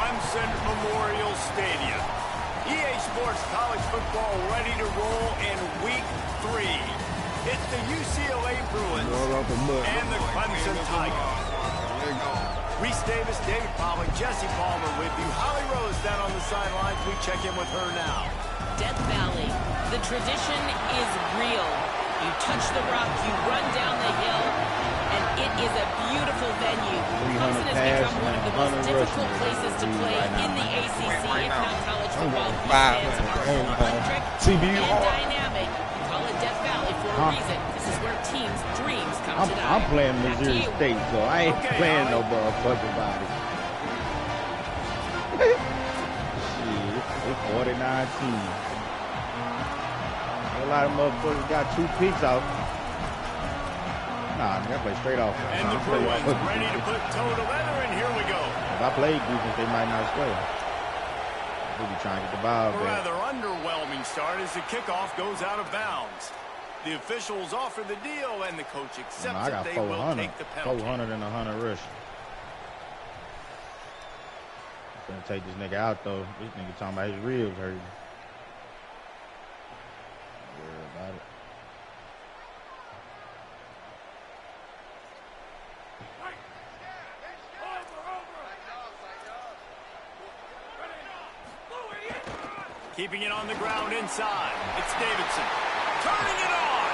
Clemson Memorial Stadium. EA Sports College Football ready to roll in Week 3. It's the UCLA Bruins and the Clemson Tigers. Reese Davis, David Pollack, Jesse Palmer with you. Holly Rose down on the sidelines. We check in with her now. Death Valley, the tradition is real. You touch the rock, you run down the hill, and it is a beautiful venue. Clemson has become one of the most difficult places to play in the ACC, if not college football. Fans are electric and dynamic. We call it Death Valley for a reason. This is where teams' dreams come to die. I'm playing Missouri State, so I ain't playing no motherfucking body. Shit, it's 49-team. A lot of motherfuckers got 2 picks out. Nah, I play straight off. And the Bruins ready to put toe to leather, and here we go. If I played defense, they might not score. We'll be trying to get the ball back. A rather underwhelming start as the kickoff goes out of bounds. The officials offer the deal, and the coach accepts that they will take the penalty. 400 and 100 rush. I'm gonna take this nigga out, though. This nigga talking about his ribs hurting. About it. Keeping it on the ground inside. It's Davidson. Turning it on.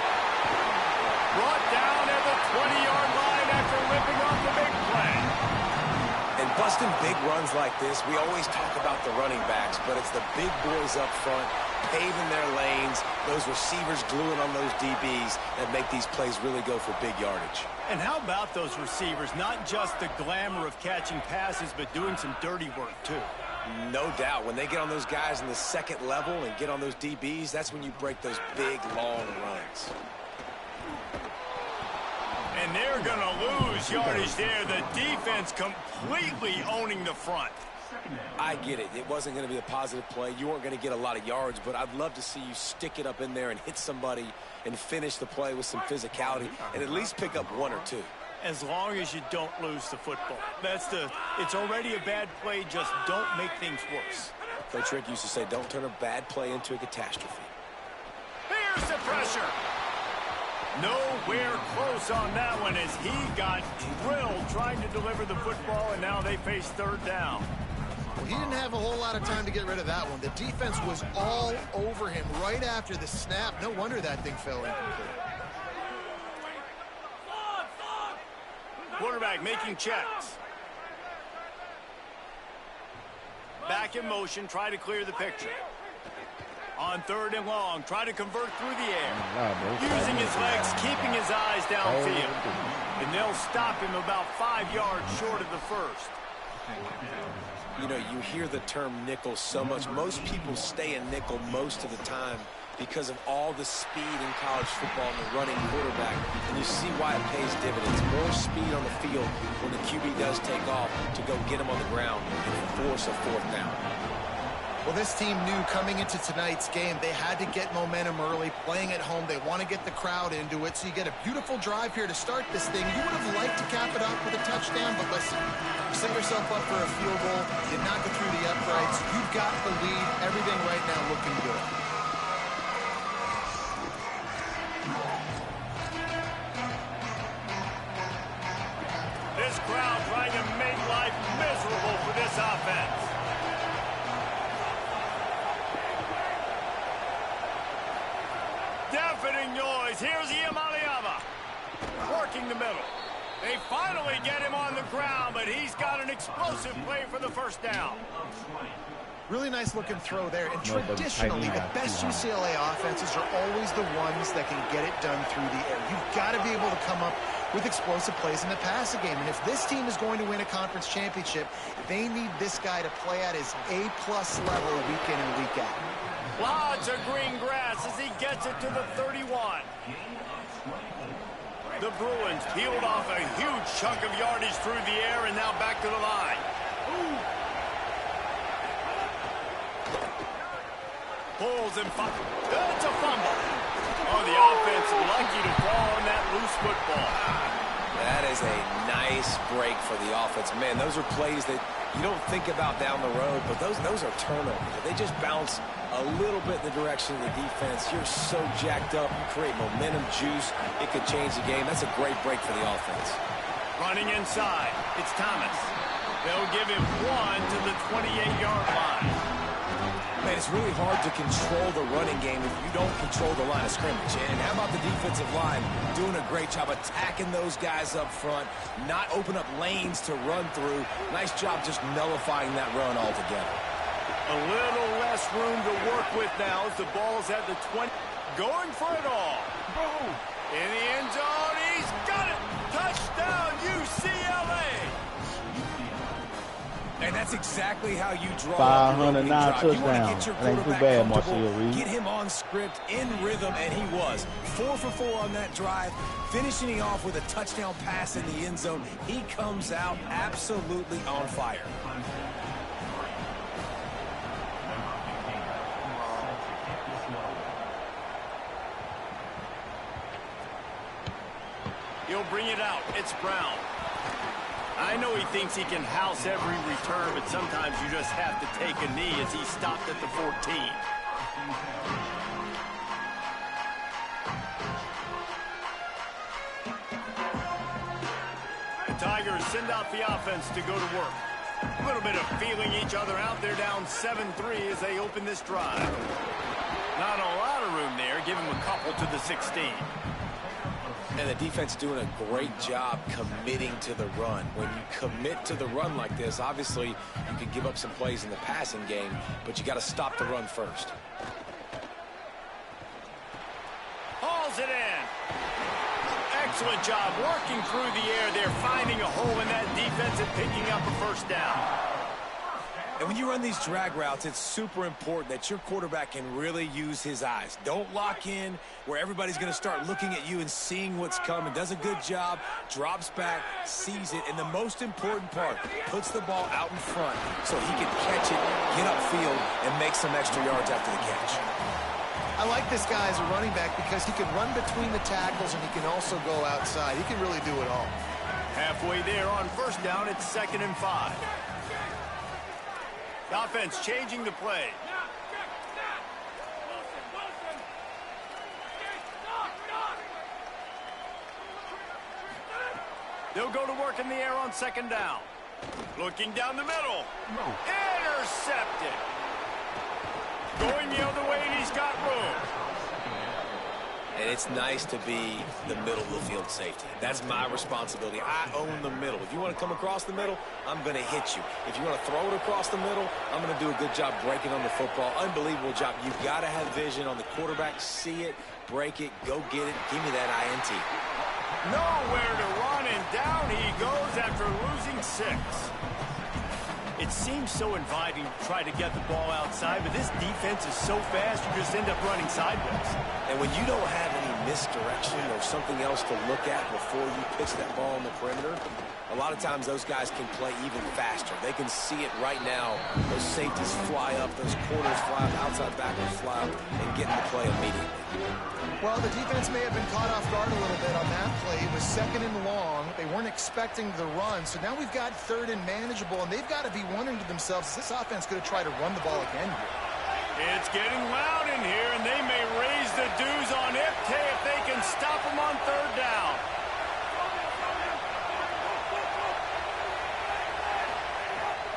Brought down at the 20-yard line after ripping off the big play. And busting big runs like this, we always talk about the running backs, but it's the big boys up front paving their lanes, those receivers gluing on those DBs that make these plays really go for big yardage. And how about those receivers? Not just the glamour of catching passes, but doing some dirty work, too. No doubt. When they get on those guys in the second level and get on those DBs, that's when you break those big, long runs. And they're going to lose yardage there. The defense completely owning the front. I get it. It wasn't going to be a positive play. You weren't going to get a lot of yards, but I'd love to see you stick it up in there and hit somebody and finish the play with some physicality and at least pick up 1 or 2. As long as you don't lose the football. It's already a bad play, just don't make things worse. Coach Rick used to say, don't turn a bad play into a catastrophe. Here's the pressure. Nowhere close on that one as he got drilled trying to deliver the football, and now they face 3rd down. Well, he didn't have a whole lot of time to get rid of that one. The defense was all over him right after the snap. No wonder that thing fell incomplete. Quarterback making checks. Back in motion, try to clear the picture. On 3rd and long, try to convert through the air. Using his legs, keeping his eyes downfield. And they'll stop him about 5 yards short of the first. You know, you hear the term nickel so much. Most people stay in nickel most of the time because of all the speed in college football and the running quarterback. And you see why it pays dividends. More speed on the field when the QB does take off to go get him on the ground and force a 4th down. Well, this team knew coming into tonight's game they had to get momentum early, playing at home. They want to get the crowd into it, so you get a beautiful drive here to start this thing. You would have liked to cap it off with a touchdown, but listen, you set yourself up for a field goal, did not go through the uprights. You've got the lead, everything right now looking good. This crowd trying to make life miserable for this offense. Deafening noise. Here's Iamaliava working the middle. They finally get him on the ground, but he's got an explosive play for the 1st down. Really nice looking throw there. And traditionally, the best UCLA offenses are always the ones that can get it done through the air. You've got to be able to come up with explosive plays in the passing game. And if this team is going to win a conference championship, they need this guy to play at his A-plus level week in and week out. Lots of green grass as he gets it to the 31. The Bruins peeled off a huge chunk of yardage through the air and now back to the line. Pulls and it's a fumble. Oh, the offense lucky to fall on that loose football. That is a nice break for the offense. Man, those are plays that you don't think about down the road, but those are turnovers. They just bounce a little bit in the direction of the defense. You're so jacked up. You create momentum, juice. It could change the game. That's a great break for the offense. Running inside, it's Thomas. They'll give him 1 to the 28-yard line. Man, it's really hard to control the running game if you don't control the line of scrimmage. And how about the defensive line doing a great job attacking those guys up front, not open up lanes to run through. Nice job just nullifying that run altogether. A little less room to work with now as the ball's at the 20. Going for it all. Boom. In the end zone, he's got it. Touchdown, UCLA. And that's exactly how you draw 509 touchdowns. You want to get your That ain't too quarterback bad, comfortable, Marcel Reed. get him on script, in rhythm, and he was. 4 for 4 on that drive, finishing off with a touchdown pass in the end zone. He comes out absolutely on fire. He'll bring it out. It's Brown. I know he thinks he can house every return, but sometimes you just have to take a knee as he stopped at the 14. The Tigers send out the offense to go to work. A little bit of feeling each other out. They're down 7-3 as they open this drive. Not a lot of room there. Give him a couple to the 16. And the defense doing a great job committing to the run. When you commit to the run like this, obviously you can give up some plays in the passing game, but you got to stop the run first. Hauls it in. Excellent job working through the air there, finding a hole in that defense and picking up a first down. And when you run these drag routes, it's super important that your quarterback can really use his eyes. Don't lock in where everybody's going to start looking at you and seeing what's coming. Does a good job, drops back, sees it, and the most important part, puts the ball out in front so he can catch it, get upfield, and make some extra yards after the catch. I like this guy as a running back because he can run between the tackles and he can also go outside. He can really do it all. Halfway there on first down, it's 2nd and 5. The offense changing the play. They'll go to work in the air on 2nd down. Looking down the middle. Intercepted. Going the other way, and he's got room. And it's nice to be the middle of the field safety. That's my responsibility. I own the middle. If you want to come across the middle, I'm going to hit you. If you want to throw it across the middle, I'm going to do a good job breaking on the football. Unbelievable job. You've got to have vision on the quarterback. See it, break it, go get it. Give me that INT. Nowhere to run, and down he goes after losing 6. It seems so inviting to try to get the ball outside, but this defense is so fast, you just end up running sideways. And when you don't have any misdirection or something else to look at before you pitch that ball on the perimeter, a lot of times those guys can play even faster. They can see it right now. Those safeties fly up, those corners fly up, outside backers fly up, and get in the play immediately. Well, the defense may have been caught off guard a little bit on that play. It was 2nd and long. They weren't expecting the run. So now we've got 3rd and manageable, and they've got to be wondering to themselves, is this offense going to try to run the ball again here? It's getting loud in here, and they may raise the dues on Ipte if they can stop them on 3rd down.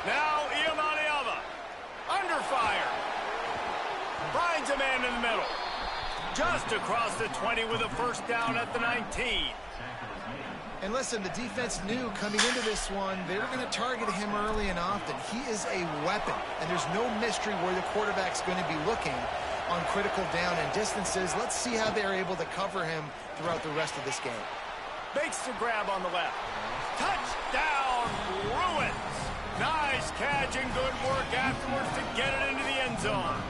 Now, Iamaleava, under fire. Finds a man in the middle. Just across the 20 with a first down at the 19. And listen, the defense knew coming into this one, they were going to target him early and often. He is a weapon, and there's no mystery where the quarterback's going to be looking on critical down and distances. Let's see how they're able to cover him throughout the rest of this game. Makes the grab on the left. Touchdown, Bruins. Nice catch and good work afterwards to get it into the end zone.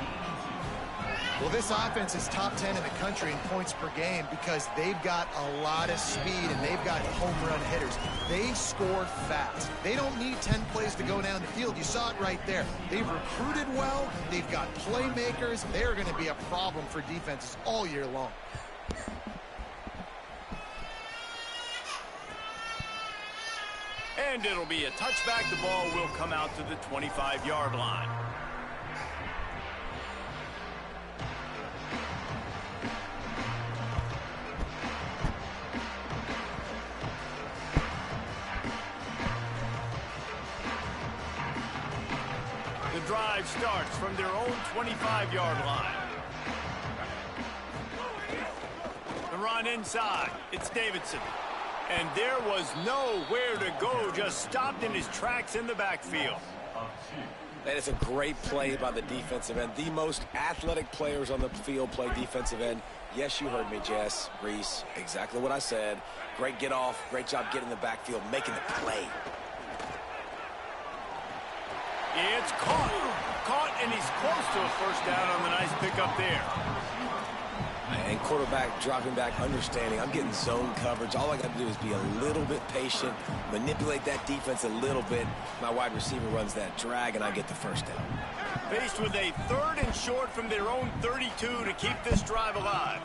Well, this offense is top 10 in the country in points per game because they've got a lot of speed and they've got home run hitters. They score fast. They don't need 10 plays to go down the field. You saw it right there. They've recruited well. They've got playmakers. They're going to be a problem for defenses all year long. And it'll be a touchback. The ball will come out to the 25-yard line. The drive starts from their own 25-yard line. The run inside. It's Davidson. And there was nowhere to go, just stopped in his tracks in the backfield. That is a great play by the defensive end. The most athletic players on the field play defensive end. Yes, you heard me, Jess, Reese. Exactly what I said. Great get off. Great job getting the backfield, making the play. It's caught, and he's close to a first down on the nice pickup there. And quarterback dropping back, understanding I'm getting zone coverage. All I got to do is be a little bit patient, manipulate that defense a little bit. My wide receiver runs that drag, and I get the first down. Faced with a 3rd and short from their own 32 to keep this drive alive.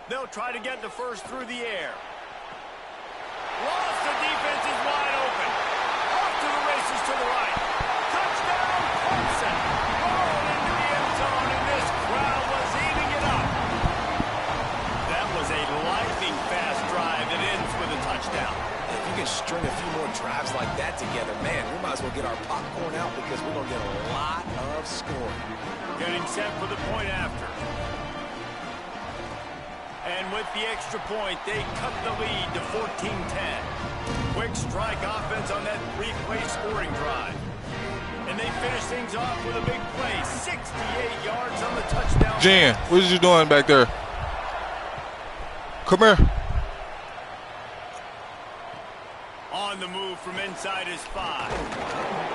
They'll try to get the first through the air. Lost, the defense is wide open. Off to the races to the right. Touchdown, Clemson. Rolled into the end zone, and this crowd was eating it up. That was a lightning fast drive that ends with a touchdown. If you can string a few more drives like that together, man, we might as well get our popcorn out because we're going to get a lot of scoring. Getting set for the point after. And with the extra point, they cut the lead to 14-10. Quick strike offense on that 3-play scoring drive. And they finish things off with a big play. 68 yards on the touchdown. Jen, what is you doing back there? Come here. On the move from inside his 5.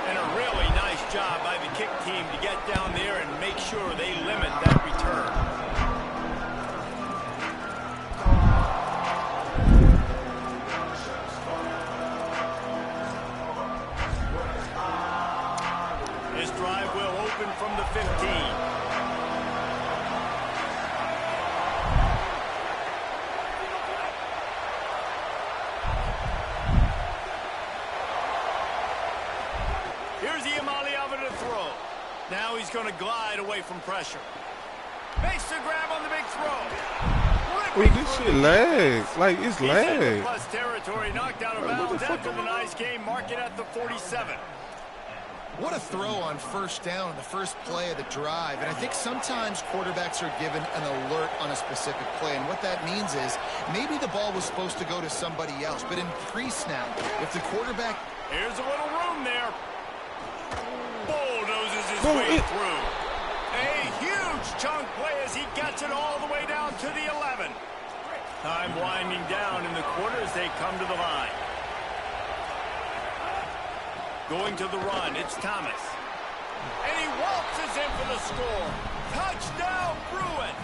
And a really nice job by the kick team to get down there and make sure they limit that return. This drive will open from the 15. Here's Iamaleava to throw. Now he's going to glide away from pressure. Makes the grab on the big throw. Wait, this shit lag. Like, it's lag. Plus territory knocked out of bounds after the nice game. Mark it at the 47. What a throw on first down on the first play of the drive. And I think sometimes quarterbacks are given an alert on a specific play. And what that means is maybe the ball was supposed to go to somebody else. But in pre-snap, if the quarterback... Here's a little room there. Bulldozes his way through. A huge chunk play as he gets it all the way down to the 11. Time winding down in the quarter as they come to the line. Going to the run, it's Thomas. And he waltzes in for the score. Touchdown, Bruins!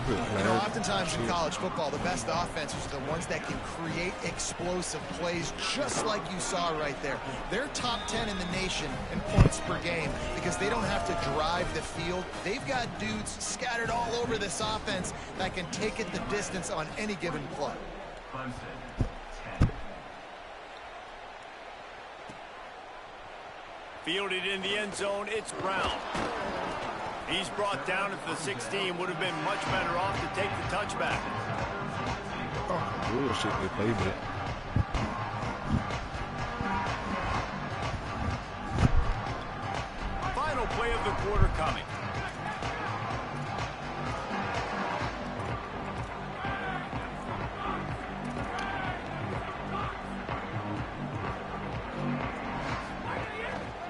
You know, oftentimes in college football, the best offenses are the ones that can create explosive plays, just like you saw right there. They're top 10 in the nation in points per game because they don't have to drive the field. They've got dudes scattered all over this offense that can take it the distance on any given play. Fielded in the end zone, it's Brown. He's brought down at the 16. Would have been much better off to take the touchback. Oh, bullshit, they played it. Final play of the quarter coming.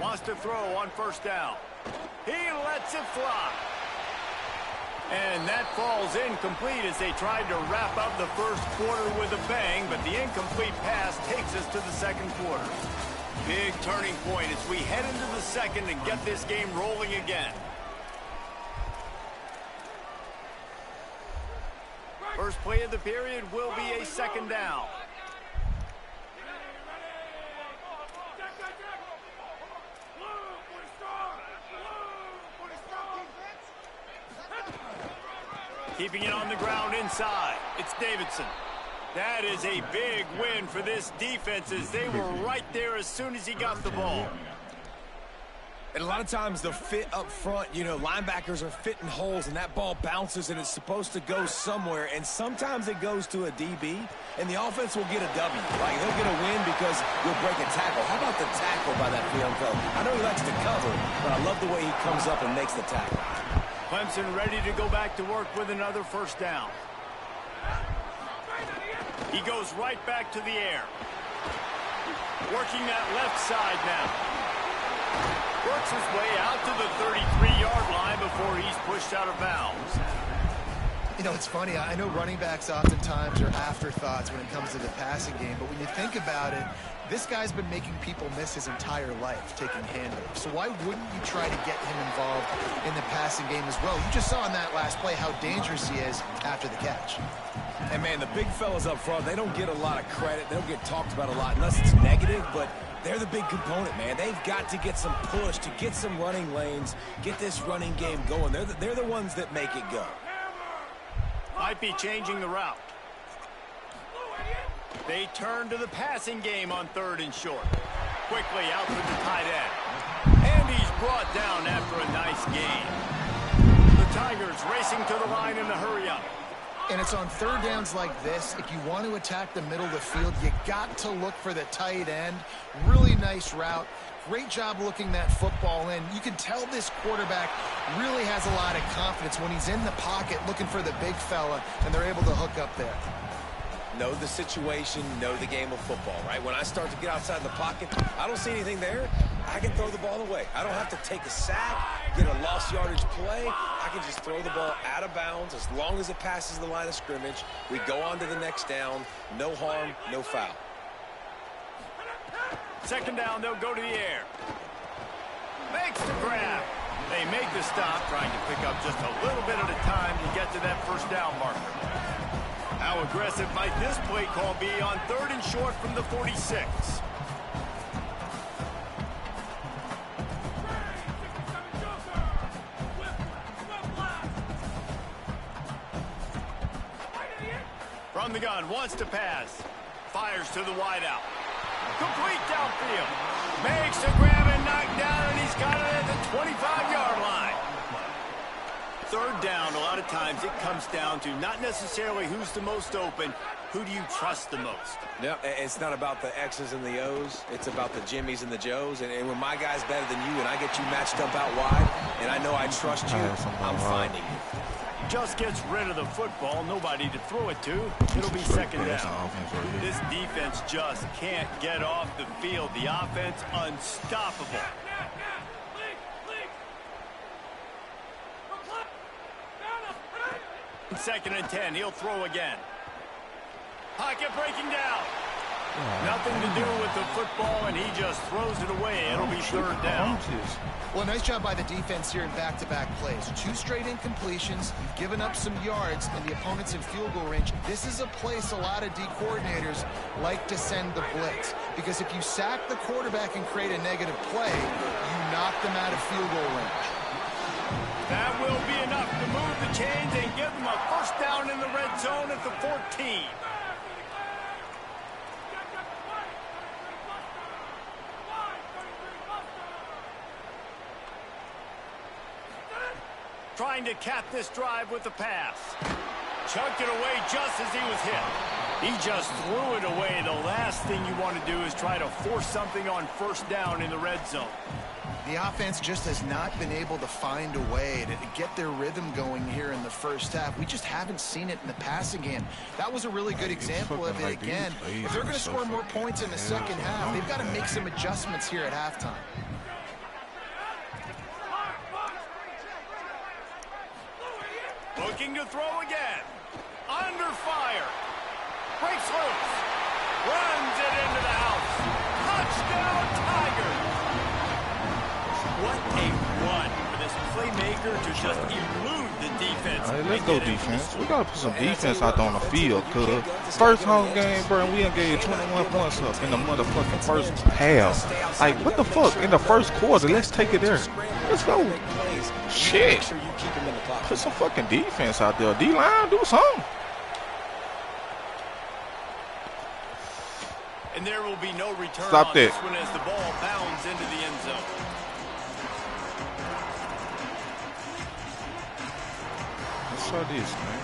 Wants to throw on first down. He lets it fly. And that falls incomplete as they tried to wrap up the first quarter with a bang, but the incomplete pass takes us to the second quarter. Big turning point as we head into the second and get this game rolling again. First play of the period will be a second down. Keeping it on the ground inside. It's Davidson. That is a big win for this defense as they were right there as soon as he got the ball. And a lot of times the fit up front, you know, linebackers are fitting holes and that ball bounces and it's supposed to go somewhere. And sometimes it goes to a DB and the offense will get a W. Like they'll get a win because you'll break a tackle. How about the tackle by that young fella? I know he likes to cover, but I love the way he comes up and makes the tackle. Clemson ready to go back to work with another first down. He goes right back to the air. Working that left side now. Works his way out to the 33-yard line before he's pushed out of bounds. You know, it's funny. I know running backs oftentimes are afterthoughts when it comes to the passing game, but when you think about it, this guy's been making people miss his entire life taking handoffs. So why wouldn't you try to get him involved in the passing game as well? You just saw in that last play how dangerous he is after the catch. And, man, the big fellas up front, they don't get a lot of credit. They don't get talked about a lot unless it's negative, but they're the big component, man. They've got to get some push, to get some running lanes, get this running game going. They're the ones that make it go. Might be changing the route. They turn to the passing game on 3rd and short. Quickly out to the tight end. And he's brought down after a nice gain. The Tigers racing to the line in the hurry-up. And it's on 3rd downs like this. If you want to attack the middle of the field, you got to look for the tight end. Really nice route. Great job looking that football in. You can tell this quarterback really has a lot of confidence when he's in the pocket looking for the big fella, and they're able to hook up there. Know the situation, know the game of football, right? When I start to get outside the pocket, I don't see anything there. I can throw the ball away. I don't have to take a sack, get a lost yardage play. I can just throw the ball out of bounds as long as it passes the line of scrimmage. We go on to the next down. No harm, no foul. 2nd down, they'll go to the air. Makes the grab. They make the stop, trying to pick up just a little bit at a time to get to that 1st down marker. How aggressive might this play call be on 3rd and short from the 46? From the gun, wants to pass. Fires to the wideout. Complete downfield. Makes the grab and knocked down, and he's got it at the 25-yard line. 3rd down, a lot of times it comes down to not necessarily who's the most open, who do you trust the most? No, it's not about the X's and the O's. It's about the Jimmies and the Joes. And when my guy's better than you and I get you matched up out wide, and I know I trust you, I'm finding you. Just gets rid of the football, nobody to throw it to. It'll be 2nd down. This defense just can't get off the field. The offense unstoppable. 2nd and 10, he'll throw again. Pocket breaking down. Nothing to do with the football, and he just throws it away. It'll be 3rd down. Well, nice job by the defense here in back-to-back plays. 2 straight incompletions. You've given up some yards, and the opponent's in field goal range. This is a place a lot of D coordinators like to send the blitz, because if you sack the quarterback and create a negative play, you knock them out of field goal range. That will be enough to move the chains and give them a 1st down in the red zone at the 14. Trying to cap this drive with the pass. Chucked it away just as he was hit. He just threw it away. The last thing you want to do is try to force something on 1st down in the red zone. The offense just has not been able to find a way to get their rhythm going here in the 1st half. We just haven't seen it in the passing game. That was a really good example of it again. If they're going to score more points in the 2nd half, they've got to make some adjustments here at halftime. Looking to throw again. Under fire. Breaks loose. Runs it into the house. Touchdown, Tigers. What a run for this playmaker to just elude the defense. All right, let's go defense. We got to put some defense out there on the field, cuz. First home game, bro, we done gave 21 points up in the motherfucking 1st half. Like, what the fuck? In the 1st quarter, let's take it there. Let's go. Make plays. Shit. Make sure you keep him in the pocket. Put some fucking defense out there. D-line, do something. And there will be no return Stop on that. this one as the ball bounds into the end zone. What's all this, man?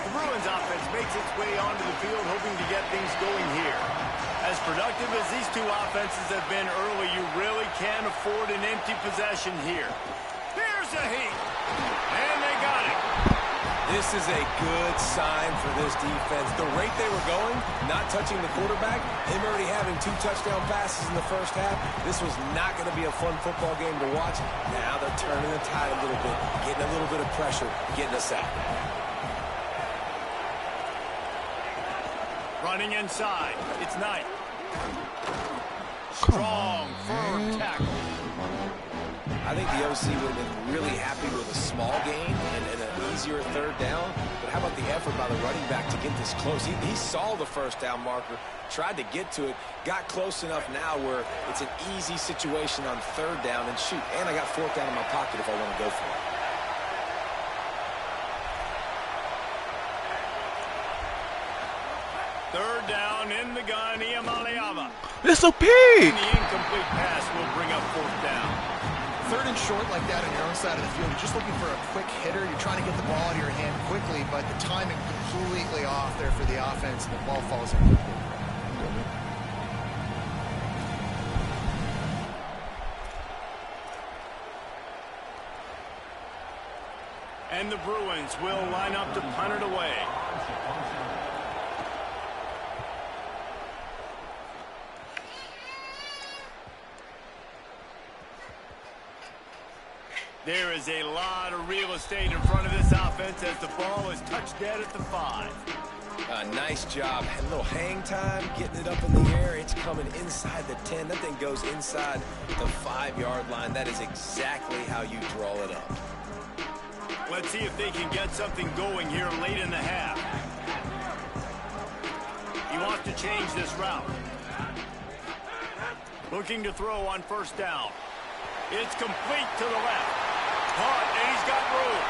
The Bruins offense makes its way onto the field, hoping to get things going here. As productive as these two offenses have been early, you really can't afford an empty possession here. Here's a heat. And they got it. This is a good sign for this defense. The rate they were going, not touching the quarterback, him already having 2 touchdown passes in the first half, this was not going to be a fun football game to watch. Now they're turning the tide a little bit, getting a little bit of pressure, getting us out. Running inside. It's Knight. Strong, firm tackle. I think the OC would have been really happy with a small gain and an easier third down. But how about the effort by the running back to get this close? He saw the first down marker, tried to get to it, got close enough now where it's an easy situation on third down and shoot. And I got 4th down in my pocket if I want to go for it. Third down in the gun, Iamaleava. It's a pig. And the incomplete pass will bring up 4th down. 3rd and short like that on your own side of the field. You're just looking for a quick hitter. You're trying to get the ball out of your hand quickly, but the timing completely off there for the offense, and the ball falls in. And the Bruins will line up to punt it away. There is a lot of real estate in front of this offense as the ball is touched dead at the 5. Nice job. A little hang time, getting it up in the air. It's coming inside the 10. That thing goes inside the 5-yard line. That is exactly how you draw it up. Let's see if they can get something going here late in the half. He wants to change this route. Looking to throw on 1st down. It's complete to the left. Caught, and he's got room.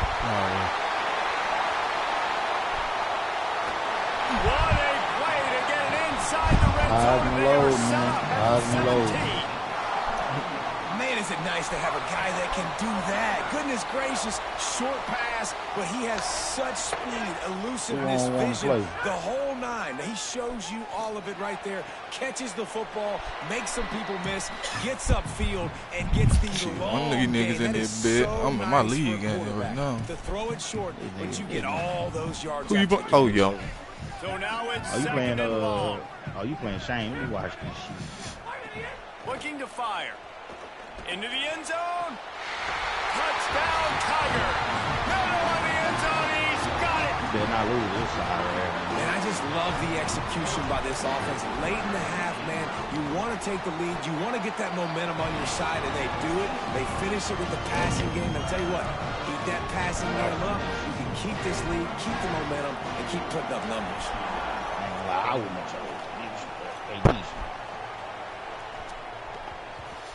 What a play to get it inside the red zone. Low, man. Man, is it nice to have a guy that can do that. Goodness gracious, short pass, but he has such speed, elusiveness, vision, the whole 9. He shows you all of it right there. Catches the football, makes some people miss, gets upfield, and gets the long one of these niggas in this bed. so I'm in my nice league for a in right now. To throw it short, but you get all those yards. Who you oh, yo. So now it's Are you playing, second and long. are you playing Shane? Let me watch this shit. Looking to fire. Into the end zone. Touchdown, Tiger. Middle of the end zone. He's got it. You better not lose this side right here. Man, I just love the execution by this offense. Late in the half, man, you want to take the lead. You want to get that momentum on your side, and they do it. They finish it with the passing game. And I'll tell you what, keep that passing game up. You can keep this lead, keep the momentum, and keep putting up numbers. I wouldn't have chose these.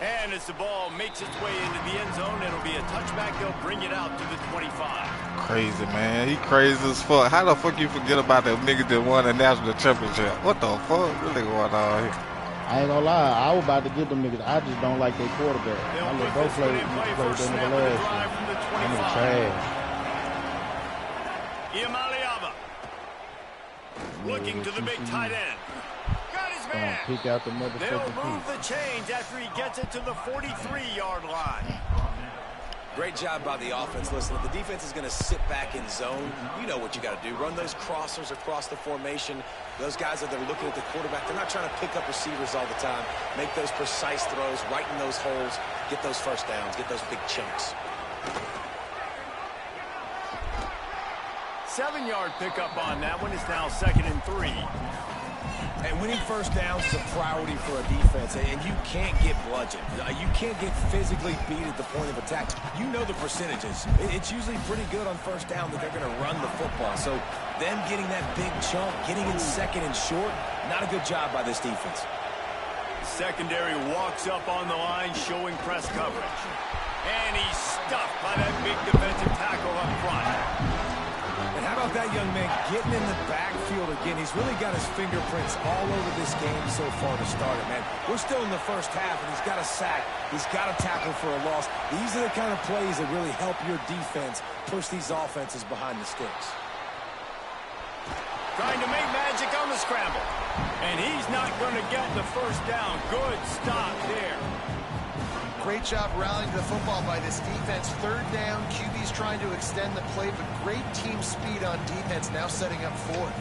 And as the ball makes its way into the end zone, it'll be a touchback. They'll bring it out to the 25. Crazy, man. He crazy as fuck. How the fuck you forget about that nigga that won the national championship? What the fuck really going on here? I ain't gonna lie, I was about to get them niggas. I just don't like their quarterback. I look both play them nigga last year. That nigga trash. Iamaleava. Looking to the big tight end. Got his man. Pick out the They'll motherfucking move the chains after he gets it to the 43-yard line. Great job by the offense. Listen, if the defense is going to sit back in zone, you know what you got to do. Run those crossers across the formation. Those guys that are looking at the quarterback, they're not trying to pick up receivers all the time. Make those precise throws, right in those holes, get those first downs, get those big chunks. 7-yard pickup on that one. It's now 2nd and 3. And winning first downs is a priority for a defense, and you can't get bludgeoned. You can't get physically beat at the point of attack. You know the percentages. It's usually pretty good on first down that they're going to run the football. So them getting that big chunk, getting in 2nd and short, not a good job by this defense. Secondary walks up on the line, showing press coverage. And he's stuffed by that big defensive tackle up front. And how about that young man getting in the backfield again? He's really got his fingerprints all over this game so far to start it, man. We're still in the first half, and he's got a sack. He's got a tackle for a loss. These are the kind of plays that really help your defense push these offenses behind the sticks. Trying to make magic on the scramble. And he's not going to get the first down. Good stop there. Great job rallying to the football by this defense. Third down, QB's trying to extend the play, but great team speed on defense, now setting up fourth.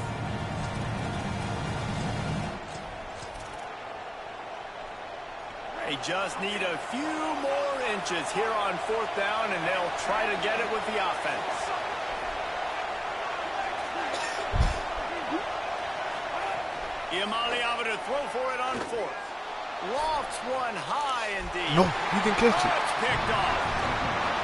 They just need a few more inches here on fourth down, and they'll try to get it with the offense. Iamaleava to throw for it on fourth. Lofts one high indeed. No, he didn't catch it. That's picked off.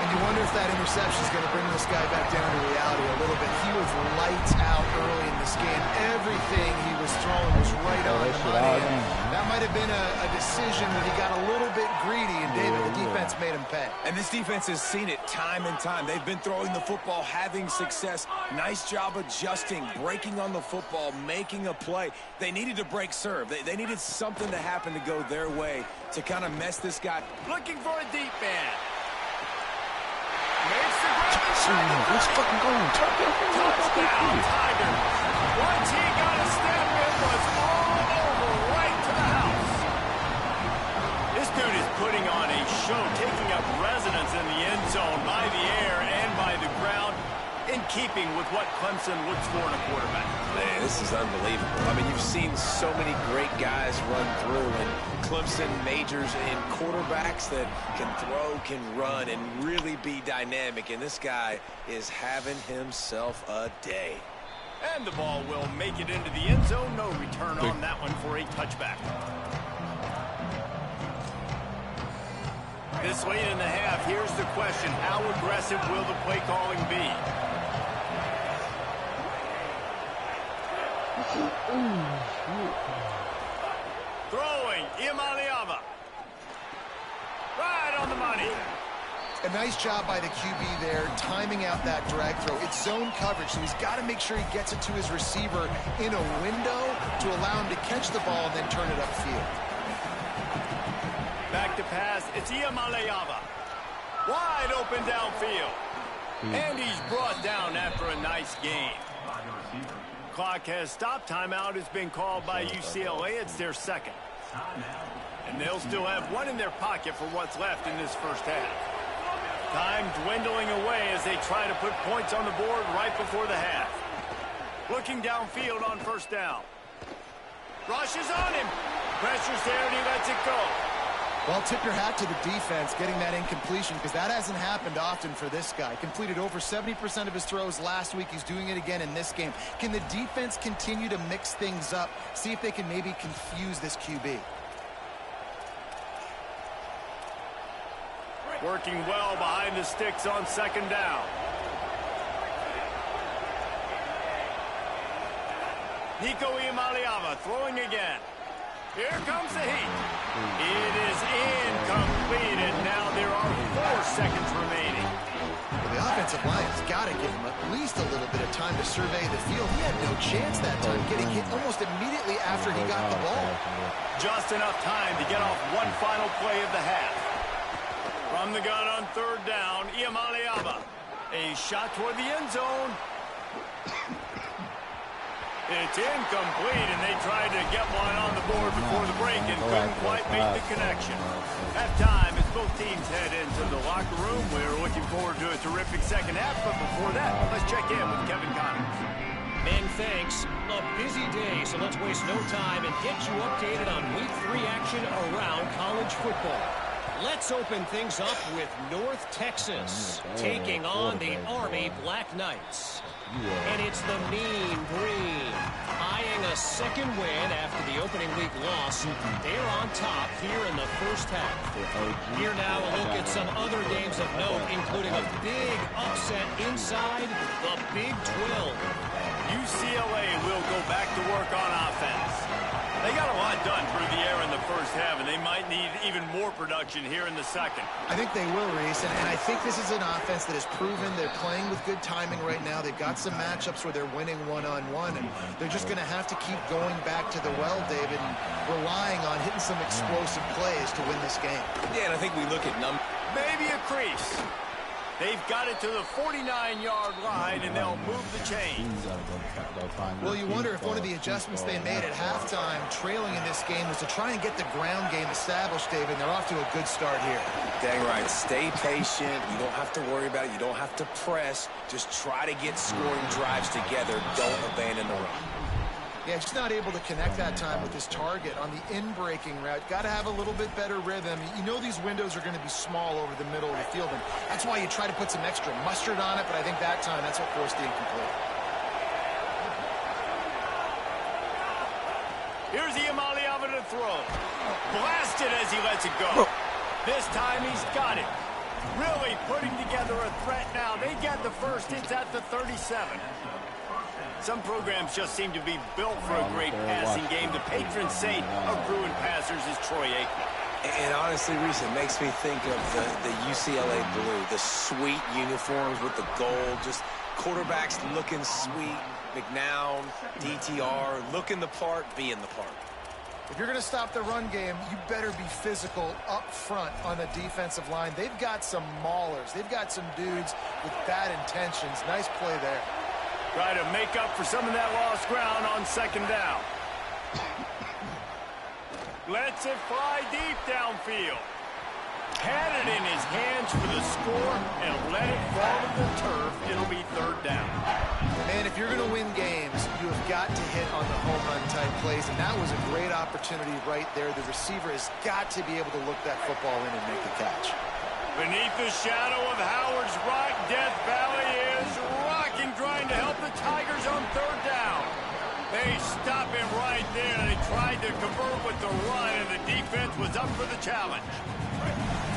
And you wonder if that interception is going to bring this guy back down to reality a little bit. He was lights out early in this game. Everything he was throwing was right on the money. And that might have been a decision where he got a little bit greedy, and David, the defense made him pay. And this defense has seen it time and time. They've been throwing the football, having success. Nice job adjusting, breaking on the football, making a play. They needed to break serve. They needed something to happen to go their way to kind of mess this guy. Looking for a deep man. Let's fucking go. Touchdown, Tiger. Once he got a step, it was all over right to the house. This dude is putting on a show, taking up residence in the end zone by the air and by the ground, in keeping with what Clemson looks for in a quarterback. Man, this is unbelievable. I mean, you've seen so many great guys run through, and Clemson majors in quarterbacks that can throw, can run, and really be dynamic. And this guy is having himself a day. And the ball will make it into the end zone. No return on that one for a touchback. This late in the half, here's the question. How aggressive will the play calling be? Throwing, Iamaleava. Right on the money. A nice job by the QB there, timing out that drag throw. It's zone coverage, so he's got to make sure he gets it to his receiver in a window to allow him to catch the ball and then turn it upfield. Back to pass, it's Iamaleava. Wide open downfield. And he's brought down after a nice gain. Clock has stopped. Timeout has been called by UCLA. It's their second. And they'll still have one in their pocket for what's left in this first half. Time dwindling away as they try to put points on the board right before the half. Looking downfield on first down. Rushes on him. Pressure's there and he lets it go. Well, tip your hat to the defense getting that incompletion, because that hasn't happened often for this guy. Completed over 70% of his throws last week. He's doing it again in this game. Can the defense continue to mix things up? See if they can maybe confuse this QB. Working well behind the sticks on second down. Nico Iamaleava throwing again. Here comes the heat. It is incomplete, and now there are 4 seconds remaining. Well, the offensive line's got to give him at least a little bit of time to survey the field. He had no chance that time, getting hit almost immediately after he got the ball. Just enough time to get off one final play of the half. From the gun on third down, Iamaleava. A shot toward the end zone. It's incomplete, and they tried to get one on the board before the break and couldn't quite make the connection. Half time as both teams head into the locker room. We're looking forward to a terrific second half, but before that, let's check in with Kevin Connors. Men, thanks. A busy day, so let's waste no time and get you updated on Week 3 action around college football. Let's open things up with North Texas taking on the Army Black Knights. And it's the Mean Green, eyeing a second win after the opening week loss. They're on top here in the first half. Here now a look at some other games of note, including a big upset inside the Big 12. UCLA will go back to work on offense. They got a lot done through the air in the first half, and they might need even more production here in the second. I think they will, Reese, and I think this is an offense that has proven they're playing with good timing right now. They've got some matchups where they're winning one-on-one, and they're just going to have to keep going back to the well, David, and relying on hitting some explosive plays to win this game. Yeah, and I think we look at maybe a crease. They've got it to the 49-yard line, and they'll move the chains. Well, you wonder if one of the adjustments they made at halftime, trailing in this game, was to try and get the ground game established, David, and they're off to a good start here. Dang right. Stay patient. You don't have to worry about it. You don't have to press. Just try to get scoring drives together. Don't abandon the run. Yeah, just not able to connect that time with his target on the in-breaking route. Got to have a little bit better rhythm. You know these windows are going to be small over the middle of the field, and that's why you try to put some extra mustard on it, but I think that time that's what forced the incomplete. Here's Iamaleava to throw. Blasted as he lets it go. This time he's got it. Really putting together a threat now. They get the first. It's at the 37. Some programs just seem to be built for a great passing game. The patron saint of Bruin passers is Troy Aikman. And honestly, Reese, it makes me think of the UCLA blue, the sweet uniforms with the gold, just quarterbacks looking sweet, McNown, DTR, looking the part, being the part. If you're going to stop the run game, you better be physical up front on the defensive line. They've got some maulers. They've got some dudes with bad intentions. Nice play there. Try to make up for some of that lost ground on second down. Lets it fly deep downfield. Had it in his hands for the score and let it fall to the turf. It'll be third down. Man, if you're going to win games, you have got to hit on the home run type plays, and that was a great opportunity right there. The receiver has got to be able to look that football in and make the catch. Beneath the shadow of Howard's Rock, Death Valley is rocking, trying to help the Tigers on third down. They stop him right there. They tried to convert with the run, and the defense was up for the challenge.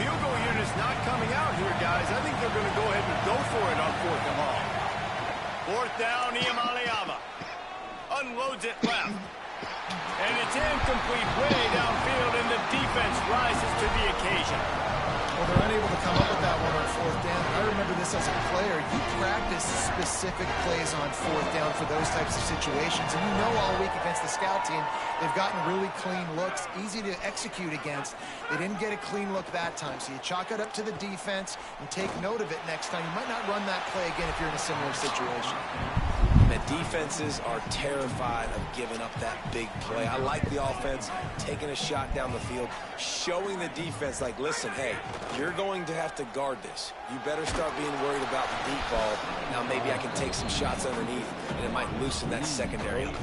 Field goal unit's not coming out here, guys. I think they're going to go ahead and go for it on fourth and long. Fourth down, Iamaleava unloads it left. And it's incomplete way downfield, and the defense rises to the occasion. Well, they're unable to come up with that one on fourth down. I remember this as a player. You practice specific plays on fourth down for those types of situations. And you know all week against the scout team, they've gotten really clean looks, easy to execute against. They didn't get a clean look that time. So you chalk it up to the defense and take note of it next time. You might not run that play again if you're in a similar situation. The defenses are terrified of giving up that big play. I like the offense taking a shot down the field, showing the defense, like, listen, hey, you're going to have to guard this. You better start being worried about the deep ball. Now maybe I can take some shots underneath, and it might loosen that secondary up.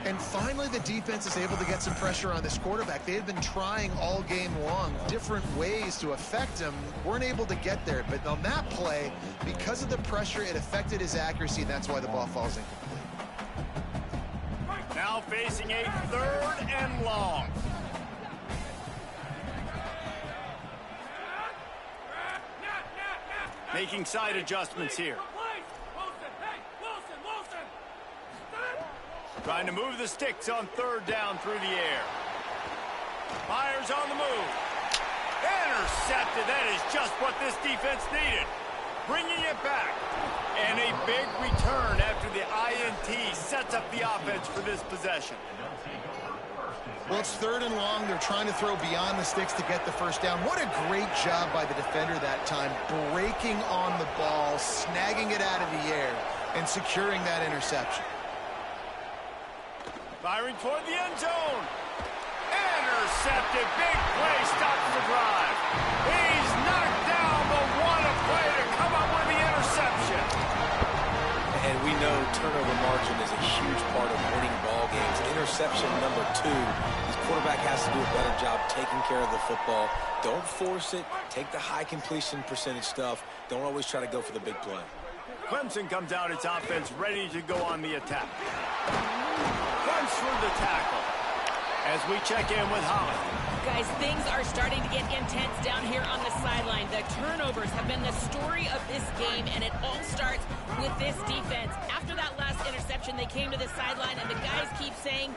And finally, the defense is able to get some pressure on this quarterback. They had been trying all game long different ways to affect him. Weren't able to get there. But on that play, because of the pressure, it affected his accuracy. That's why the ball falls incomplete. Now facing a third and long. Making side adjustments here. Trying to move the sticks on third down through the air. Fires on the move. Intercepted. That is just what this defense needed. Bringing it back. And a big return after the INT sets up the offense for this possession. Well, it's third and long. They're trying to throw beyond the sticks to get the first down. What a great job by the defender that time, breaking on the ball, snagging it out of the air, and securing that interception. Firing toward the end zone. Intercepted. Big play. Stops the drive. He's knocked down, but what a play to come up with the interception. And we know turnover margin is a huge part of winning ball games. Interception number 2. This quarterback has to do a better job taking care of the football. Don't force it. Take the high completion percentage stuff. Don't always try to go for the big play. Clemson comes out its offense ready to go on the attack. Runs through the tackle. As we check in with Holland. Guys, things are starting to get intense down here on the sideline. The turnovers have been the story of this game, and it all starts with this defense. After that last interception, they came to the sideline, and the guys keep saying,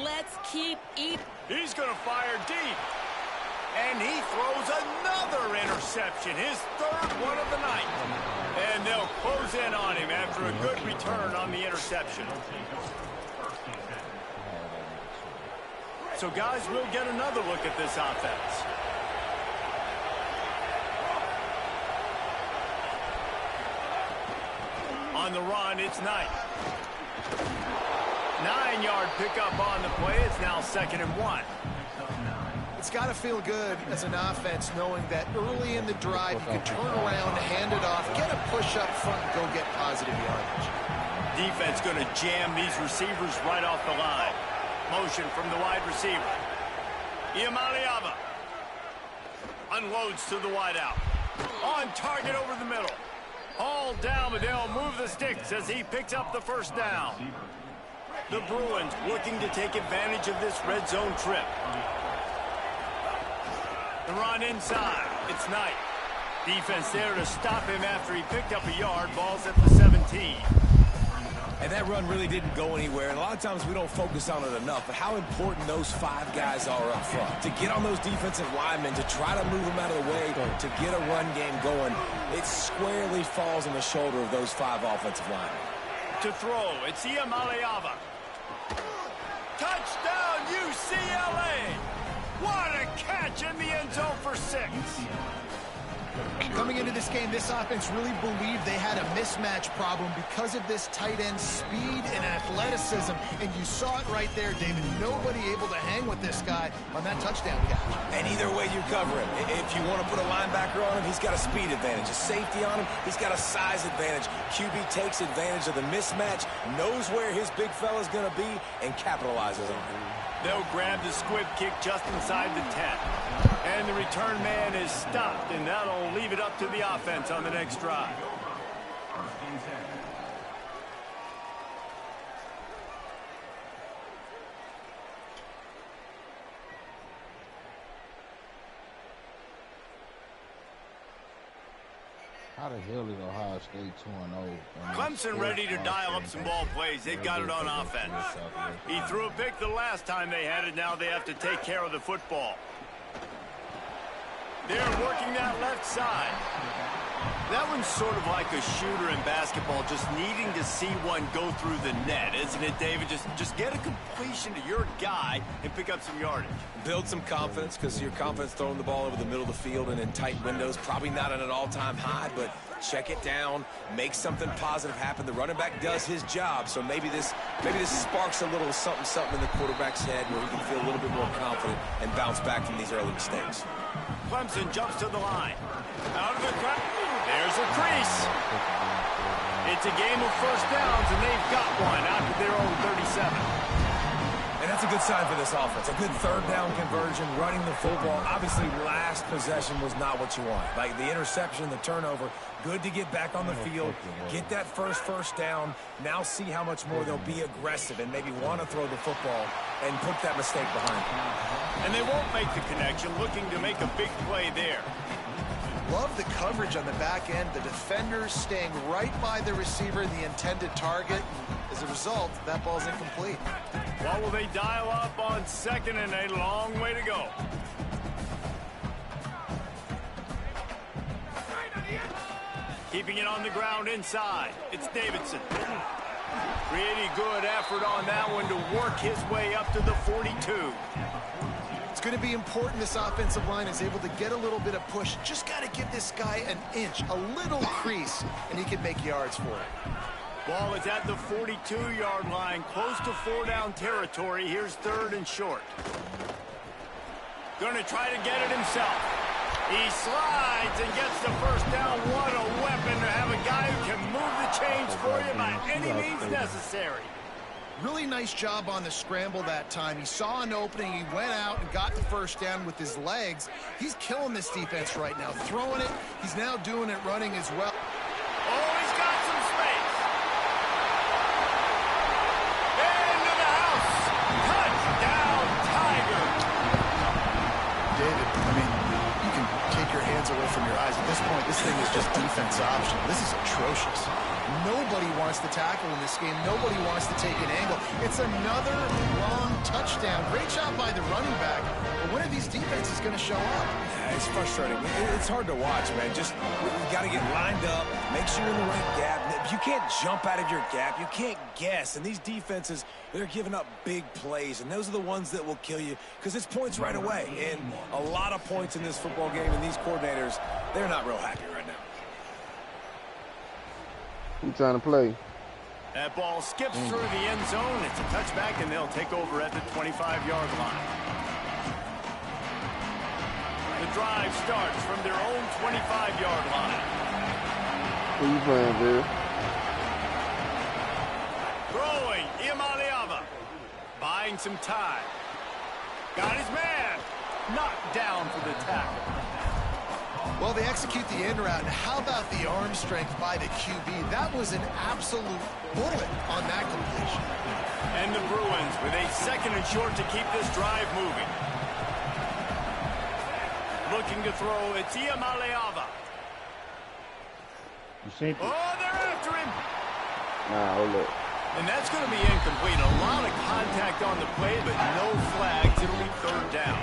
let's keep eating. He's going to fire deep. And he throws another interception, his third one of the night. And they'll close in on him after a good return on the interception. So, guys, we'll get another look at this offense. On the run, it's Knight. 9-yard pickup on the play. It's now 2nd and 1. It's got to feel good as an offense knowing that early in the drive you can turn around, hand it off, get a push up front, and go get positive yardage. Defense going to jam these receivers right off the line. Motion from the wide receiver. Iamaleava unloads to the wideout. On target over the middle. All down, but they'll move the sticks as he picks up the first down. The Bruins looking to take advantage of this red zone trip. The run inside. It's Knight. Defense there to stop him after he picked up a yard. Ball's at the 17. And that run really didn't go anywhere. And a lot of times we don't focus on it enough. But how important those 5 guys are up front. To get on those defensive linemen, to try to move them out of the way, to get a run game going, it squarely falls on the shoulder of those 5 offensive linemen. To throw, it's Iamaleava. Touchdown, UCLA! What a catch in the end zone for 6. Coming into this game, this offense really believed they had a mismatch problem because of this tight end speed and athleticism. And you saw it right there, David. Nobody able to hang with this guy on that touchdown catch. And either way you cover him. If you want to put a linebacker on him, he's got a speed advantage. A safety on him, he's got a size advantage. QB takes advantage of the mismatch, knows where his big fella's going to be, and capitalizes on it. They'll grab the squib kick just inside the 10. And the return man is stopped, and that'll leave it up to the offense on the next drive. How the hell is Ohio State 2-0? Clemson ready to dial up some ball plays. They've got it on offense. He threw a pick the last time they had it. Now they have to take care of the football. They're working that left side. That one's sort of like a shooter in basketball, just needing to see one go through the net, isn't it, David? Just get a completion to your guy and pick up some yardage. Build some confidence, because your confidence throwing the ball over the middle of the field and in tight windows, probably not at an all-time high, but check it down, make something positive happen. The running back does his job, so maybe this sparks a little something in the quarterback's head where he can feel a little bit more confident and bounce back from these early mistakes. Clemson jumps to the line. Out of the crowd. There's a crease. It's a game of first downs, and they've got one out to their own 37. And that's a good sign for this offense. A good third down conversion, running the football. Obviously, last possession was not what you want. Like the interception, the turnover, good to get back on the field, get that first down. Now see how much more they'll be aggressive and maybe want to throw the football and put that mistake behind them. And they won't make the connection, looking to make a big play there. Love the coverage on the back end. The defenders staying right by the receiver, the intended target. As a result, that ball's incomplete. What will they dial up on 2nd and a long way to go? Keeping it on the ground inside. It's Davidson. Pretty good effort on that one to work his way up to the 42. It's going to be important this offensive line is able to get a little bit of push. Just got to give this guy an inch, a little crease, and he can make yards for it. Ball is at the 42-yard line, close to 4-down territory. Here's 3rd and short. Going to try to get it himself. He slides and gets the first down. What a weapon to have a guy who can move the chains for you by any means necessary. Really nice job on the scramble that time. He saw an opening. He went out and got the first down with his legs. He's killing this defense right now. Throwing it. He's now doing it running as well. Oh, he's got some space. Into the house. Touchdown, Tiger. hands away from your eyes. At this point, this thing is just defense optional. This is atrocious. Nobody wants to tackle in this game. Nobody wants to take an angle. It's another long touchdown. Great job by the running back. But when are these defenses going to show up? Yeah, it's frustrating. It's hard to watch, man. Just, you got to get lined up, make sure you're in the right gap. You can't jump out of your gap. You can't guess. And these defenses, they're giving up big plays. And those are the ones that will kill you because it's points right away. And a lot of points in this football game. And these coordinators, they're not real happy right now. Who's trying to play? That ball skips through the end zone. It's a touchback, and they'll take over at the 25-yard line. The drive starts from their own 25-yard line. Who you playing, Bill? Throwing, Iamaleava. Buying some time. Got his man. Knocked down for the tackle. Well, they execute the in route, and how about the arm strength by the QB? That was an absolute bullet on that completion. And the Bruins with a second and short to keep this drive moving. Looking to throw, it's Iamaleava. You see? Oh, they're after him. Nah, hold up. And that's going to be incomplete. A lot of contact on the play, but no flags. It'll be third down.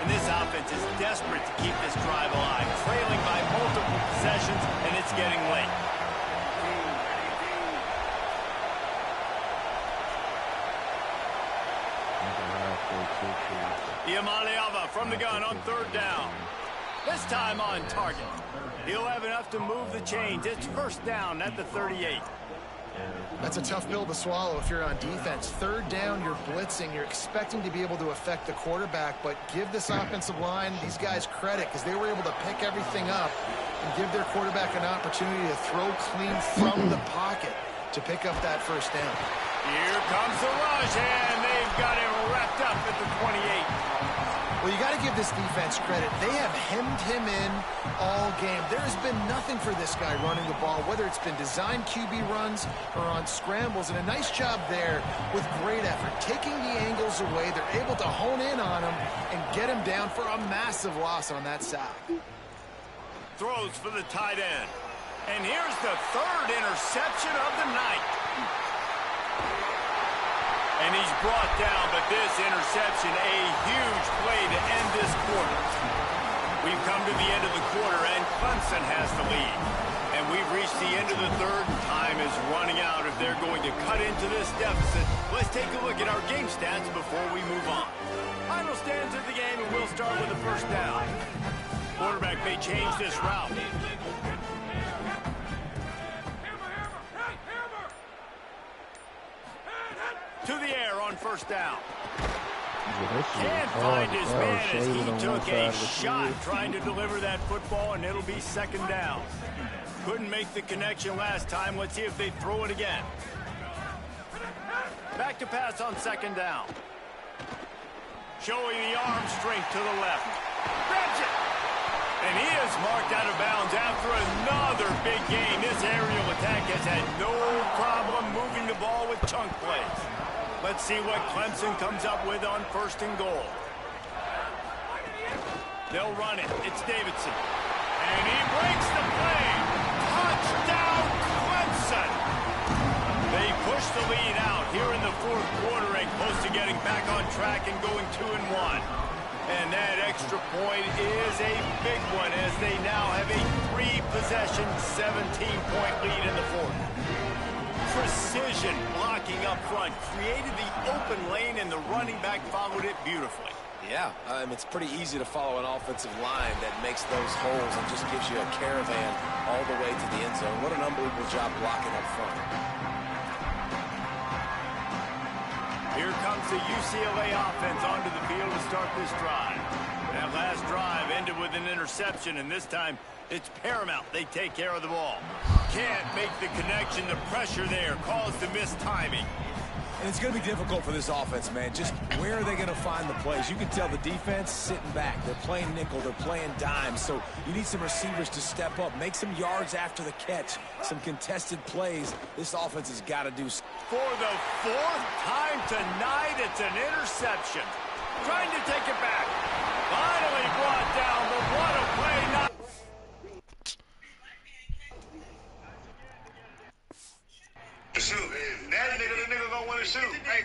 And this offense is desperate to keep this drive alive, trailing by multiple possessions, and it's getting late. Iamaleava from the gun on third down. This time on target. He'll have enough to move the chains. It's first down at the 38. That's a tough pill to swallow if you're on defense. Third down, you're blitzing. You're expecting to be able to affect the quarterback, but give this offensive line, these guys, credit because they were able to pick everything up and give their quarterback an opportunity to throw clean from the pocket to pick up that first down. Here comes the rush, and they've got him wrapped up at the 28. Well, you got to give this defense credit. They have hemmed him in all game. There has been nothing for this guy running the ball, whether it's been designed QB runs or on scrambles, and a nice job there with great effort. Taking the angles away, they're able to hone in on him and get him down for a massive loss on that sack. Throws for the tight end. And here's the third interception of the night. And he's brought down, but this interception, a huge play to end this quarter. We've come to the end of the quarter, and Clemson has the lead. And we've reached the end of the third, and time is running out if they're going to cut into this deficit. Let's take a look at our game stats before we move on. Final stands of the game, and we'll start with the first down. Quarterback may change this route. To the air on first down. Can't find his man as he took a shot trying to deliver that football, and it'll be second down. Couldn't make the connection last time. Let's see if they throw it again. Back to pass on second down. Showing the arm strength to the left. Grabs it. And he is marked out of bounds after another big game. This aerial attack has had no problem moving the ball with chunk plays. Let's see what Clemson comes up with on first and goal. They'll run it. It's Davidson. And he breaks the play. Touchdown, Clemson. They push the lead out here in the fourth quarter and close to getting back on track and going 2-1. And that extra point is a big one as they now have a 3-possession, 17-point lead in the fourth. Precision blocking up front created the open lane, and the running back followed it beautifully. Yeah, it's pretty easy to follow an offensive line that makes those holes and just gives you a caravan all the way to the end zone. What an unbelievable job blocking up front. Here comes the UCLA offense onto the field to start this drive. That last drive ended with an interception, and this time it's paramount they take care of the ball. Can't make the connection. The pressure there caused the missed timing. And it's going to be difficult for this offense, man. Just where are they going to find the plays? You can tell the defense sitting back. They're playing nickel. They're playing dime. So you need some receivers to step up, make some yards after the catch, some contested plays. This offense has got to do. For the fourth time tonight, it's an interception. Trying to take it back. Finally brought down, but what a play. pursuit.